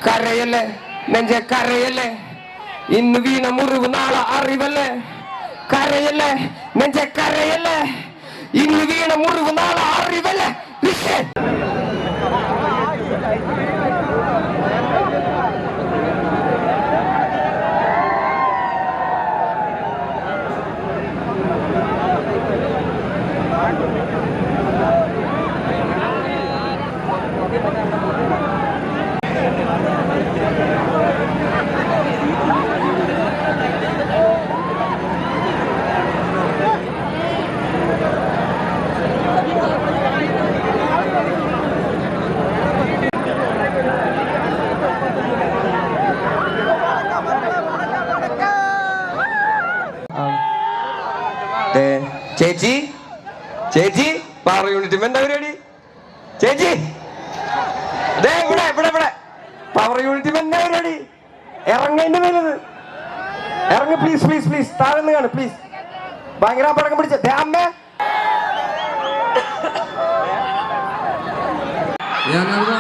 കരയല്ലേ നെഞ്ചെ കരയല്ലേ, ഇന്ന് വീണ മുറിവ് നാളെ അറിവല്ലേ. കരയല്ലേ നെഞ്ചെ കരയല്ലേ, ഇന്ന് വീണ മുറിവ് നാളെ അറിവല്ലേ. ചേച്ചി ചേച്ചി പവർ യൂണിറ്റ് എന്താ പരിപാടി? ചേച്ചി ഇവിടെ ഇവിടെ ഇവിടെ പവർ യൂണിറ്റ് എന്താ പരിപാടി? ഇറങ്ങേണ്ടി വരുന്നത് ഇറങ്ങി പ്ലീസ് പ്ലീസ് പ്ലീസ്. താഴ്ന്ന് കാണും പ്ലീസ്. ഭയങ്കര പടക്കം പിടിച്ച അമ്മേ. ഞാനത്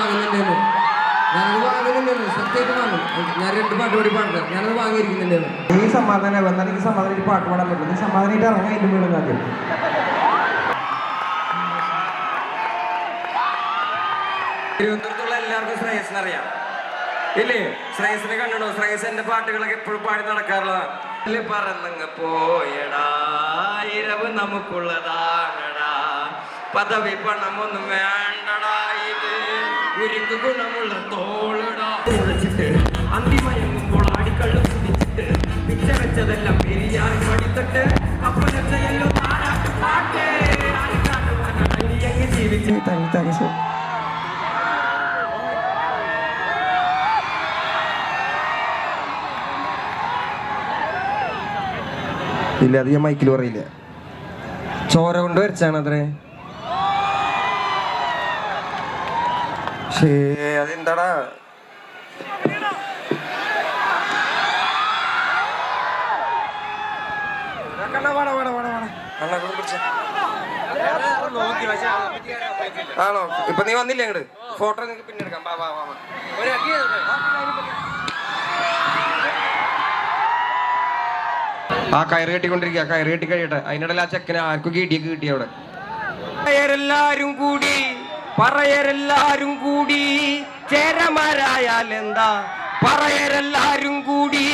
വാങ്ങുന്നുണ്ടായിരുന്നു, സത്യമായിട്ട് വാങ്ങും. ഞാൻ 2 പാട്ട് പാടി പാടാം. ഞാനത് വാങ്ങിയിരിക്കുന്നുണ്ടായിരുന്നു. നീ സമാധാനം വന്നാൽ എനിക്ക് സമാധാനം പാട്ട് പാടാൻ പറ്റും. നീ സമാധാനമായിട്ട് ഇറങ്ങാൻ എൻ്റെ വീടും ആദ്യം. തിരുവനന്തപുരത്തുള്ള എല്ലാവർക്കും ശ്രേയസിനെ അറിയാം ഇല്ലേ? ശ്രേയസിനെ കണ്ടിടോ? ശ്രേയസ് എന്റെ പാട്ടുകളൊക്കെ എപ്പോഴും പാടി നടക്കാറുള്ളതാണ്. പറന്നങ്ങ് പോയടാ ഇരവ് നമുക്കുള്ളതാണടാ, പദവി പണമൊന്നും വേണ്ടടാ, ഇത് ഉരുക്ക് ഗുണമുള്ള തോളടാ. അന്തിമയങ്ങുമ്പോൾ ആടിക്കള്ളു കുടിച്ചിട്ട് പിച്ച വെച്ചതെല്ലാം പെരിയാൻ പടിത്തട്ട് അപ്പനല്ലോ താരാട്ട് പാട്ടേ ജീവിച്ചു. താങ്ക്സ്. ഇല്ല, അത് ഞാൻ മൈക്കിൽ പറയില്ല. ചോര കൊണ്ട് വരച്ചാണ് അത്രേ. ശേ അതെന്താടാ? ആണോ? ഇപ്പൊ നീ വന്നില്ലേ അങ്ങോട്ട്? ഫോട്ടോ നിങ്ങൾക്ക് പിന്നെ എടുക്കാം. ആ കയറ് കെട്ടിക്കൊണ്ടിരിക്കുക. കയറ് കെട്ടി കഴിയട്ടെ. അതിനിടയിൽ ആ ചെക്കനെ ആർക്കും കിട്ടി അവിടെ. പറയരെല്ലാരും കൂടി പറയരെല്ലാരും കൂടി ചേരമാരായാൽ എന്താ? പറയരെല്ലാരും കൂടി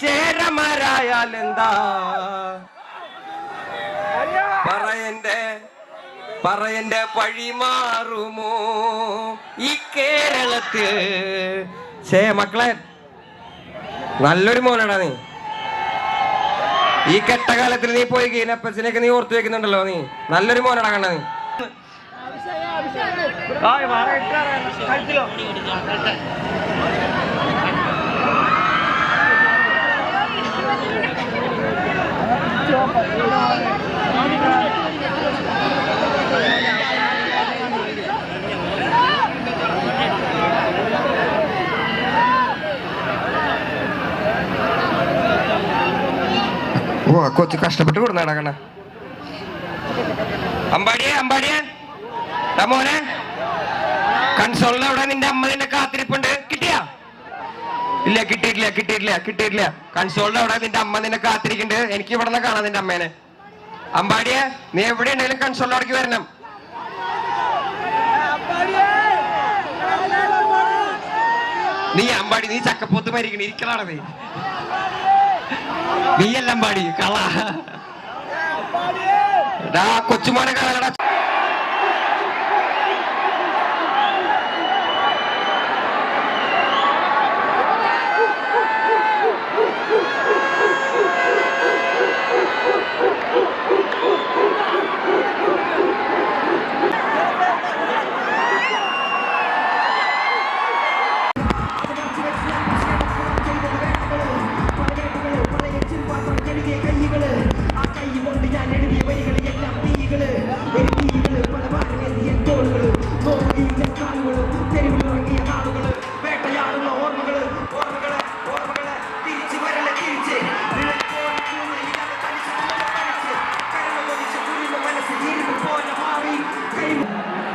ചേരമാരായാൽ എന്താ? പറയന്റെ പഴി മാറുമോ ഈ കേരളത്തിൽ? മക്കളെ നല്ലൊരു മോനാടാ നീ. ഈ കെട്ടകാലത്തിൽ നീ പോയി ഗീനപ്പച്ചനെയൊക്കെ നീ ഓർത്തു വെക്കുന്നുണ്ടല്ലോ. നീ നല്ലൊരു മോനടാ കണ്ട നീ. ഓ കൊച്ചു കഷ്ടപ്പെട്ട് കൊടുന്നാടാ കണ്ണ. അമ്പാടിയെ മോനെ, കൺസോളിൽ അവിടെ നിന്റെ അമ്മ നിന്നെ കാത്തിരിപ്പുണ്ട്. കിട്ടിയാ? ഇല്ല, കിട്ടിയിട്ടില്ല. കൺസോളിൽ അവിടെ നിന്റെ അമ്മ നിന്നെ കാത്തിരിക്കുന്നുണ്ട്. എനിക്ക് ഇവിടെ നിന്ന് കാണാം നിന്റെ അമ്മേനെ. അമ്പാടിയെ, നീ എവിടെ ഉണ്ടെങ്കിലും കൺസോളിലേക്ക് വരണം. നീ അമ്പാടി, നീ ചക്കപ്പോത്ത് മരിക്കണ ഇരിക്കലാണ് നീ. നീയല്ല അമ്പാടി, കള. കൊച്ചുമോനെ കളകട. കൈകള് ആ കൈ കൊണ്ട് ഞാൻ എഴുതിയ വരികൾ എല്ലാം തീകള്.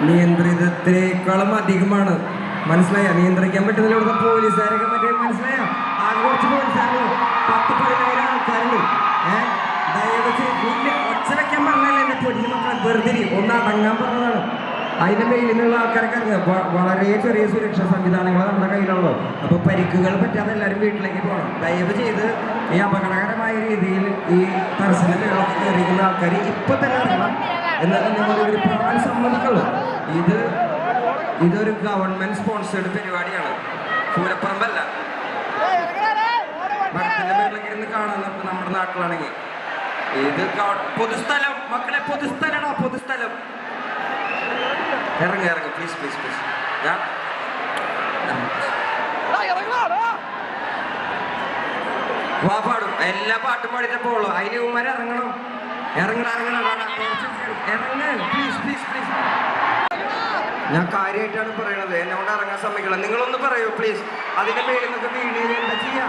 നിയന്ത്രിതത്തിനേക്കാളും അധികമാണ്. മനസ്സിലായ? നിയന്ത്രിക്കാൻ പറ്റുന്നില്ല. ഇവിടുത്തെ പോലീസുകാരൊക്കെ മറ്റേ മനസ്സിലായ? ആകെ കുറച്ച് പോലീസുകാരും 10-15 ആൾക്കാരുണ്ട്. ദയവ് ചെയ്ത് ഒച്ച വെക്കാൻ പറഞ്ഞല്ലേ എന്റെ പൊന്നു മക്കളെ, വെറുതെ ഒന്ന് അടങ്ങാൻ പറഞ്ഞതാണ്. അതിന്റെ മേലിൽ നിന്നുള്ള ആൾക്കാരൊക്കെ വളരെ ചെറിയ സുരക്ഷാ സംവിധാനങ്ങൾ നമ്മുടെ കയ്യിലുള്ളൂ. അപ്പൊ പരിക്കുകൾ പറ്റാതെ എല്ലാവരും വീട്ടിലേക്ക് പോകണം. ദയവ് ചെയ്ത് ഈ അപകടകരമായ രീതിയിൽ ഈ തരസിന്റെ മേളൊക്കെ കയറിയിരിക്കുന്ന ആൾക്കാർ ഇപ്പൊ തന്നെ ഇറങ്ങണം. എന്നാലും നിങ്ങളൊരു പ്രാൺ സമ്മതിക്കുള്ളൂ. ഇതൊരു ഗവൺമെന്റ് സ്പോൺസേഡ് പരിപാടിയാണ്, പൂരപ്പറമ്പല്ല. മരത്തിന്റെ മേളിലേക്ക് ഇരുന്ന് കാണാൻ നമുക്ക് നമ്മുടെ നാട്ടിലാണെങ്കിൽ ഇത് പൊതുസ്ഥലം മക്കളെ, പൊതുസ്ഥലടാ, പൊതുസ്ഥലം. ഇറങ്ങി പ്ലീസ് പ്ലീസ് പ്ലീസ്. വാ പാടും, എല്ലാ പാട്ടും പാടിട്ടേ പോളൂ. അതിന് ഉമ്മാരെ ഇറങ്ങണം. Please please please. ഞാൻ കാര്യമായിട്ടാണ് പറയണത്, എന്നെ കൊണ്ട് ഇറങ്ങാൻ സമ്മതിക്കണം. നിങ്ങളൊന്ന് പറയൂ പ്ലീസ്. അതിന്റെ മേലിൽ നിന്നൊക്കെ വീണ് എന്താ ചെയ്യാ?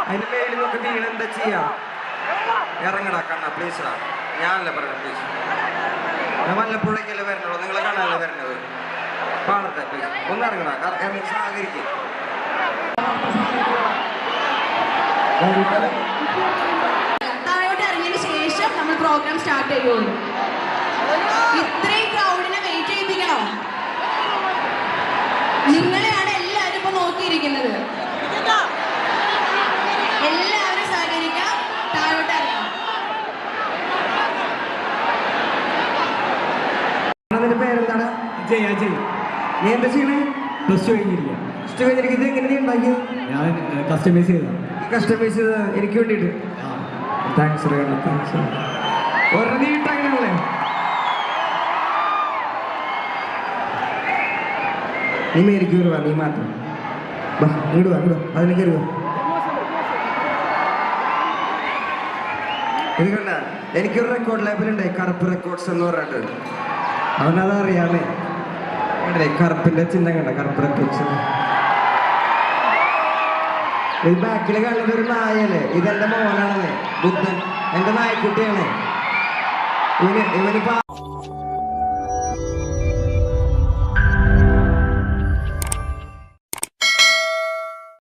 അതിന്റെ മേലിൽ നിന്നൊക്കെ വീണ് എന്താ ചെയ്യാ? ഇറങ്ങടാ കണ്ണ പ്ലീസാ. ഞാനല്ല പറയണം പ്ലീസ്. ഞാൻ വല്ലപ്പോഴേക്കല്ലേ വരണുള്ളൂ, നിങ്ങളെ കാണാനല്ലേ വരണത്. പാടട്ടെ പ്ലീസ്, ഒന്ന് ഇറങ്ങടാ. ഇറങ്ങി സഹകരിക്കും. താഴോട്ട് ഇറങ്ങിയതിന് ശേഷം നമ്മൾ പ്രോഗ്രാം സ്റ്റാർട്ട് ചെയ്യുള്ളൂ. ഇത്രയും ക്രൗഡിനെ വെയിറ്റ് ചെയ്യിപ്പിക്കണോ? നിങ്ങളെയാണ് എല്ലാവരും ഇപ്പൊ നോക്കിയിരിക്കുന്നത്. എല്ലാവരും സഹകരിക്കാം, താഴോട്ട് ഇറങ്ങാം. അതിന്റെ പേരെന്താണ്? ജയ ജയ്. നീ എന്താ ചെയ്യണേ? പ്ലസ് ടു കഴിഞ്ഞിരിക്കുക. ഇത് എങ്ങനെ ഉണ്ടാക്കിയത്? ഞാൻ കസ്റ്റമൈസ് ചെയ്തതാണ്. കസ്റ്റമൈസ് ചെയ്ത് എനിക്ക് വേണ്ടിയിട്ട്. Thanks thanks. ഒരെണ്ണം നീ ഇട്ടങ്ങനെയല്ലേ? നീ മേലേക്ക് വരുവാ, നീ മാറ്റം. വാ ഇങ്ങോട്ട് വാ, ഇങ്ങോട്ട് അതിന് കയറുക. ഇത് കണ്ട, എനിക്കൊരു റെക്കോർഡ് ലേബലുണ്ട്, കറുപ്പ് റെക്കോർഡ്സ് എന്ന് പറഞ്ഞിട്ട്. അവനത് അറിയാമേ. കറുപ്പിന്റെ ചിഹ്നം കണ്ട, കറുപ്പ് റെക്കോർഡ്സ്. ഈ ബാക്കിൽ കാണുന്നത് ഒരു നായല്ലേ? ഇതെന്റെ മോനാണെന്നേ, ബുദ്ധൻ. എന്റെ നായക്കുട്ടിയാണ് ഇവനിപ്പോ.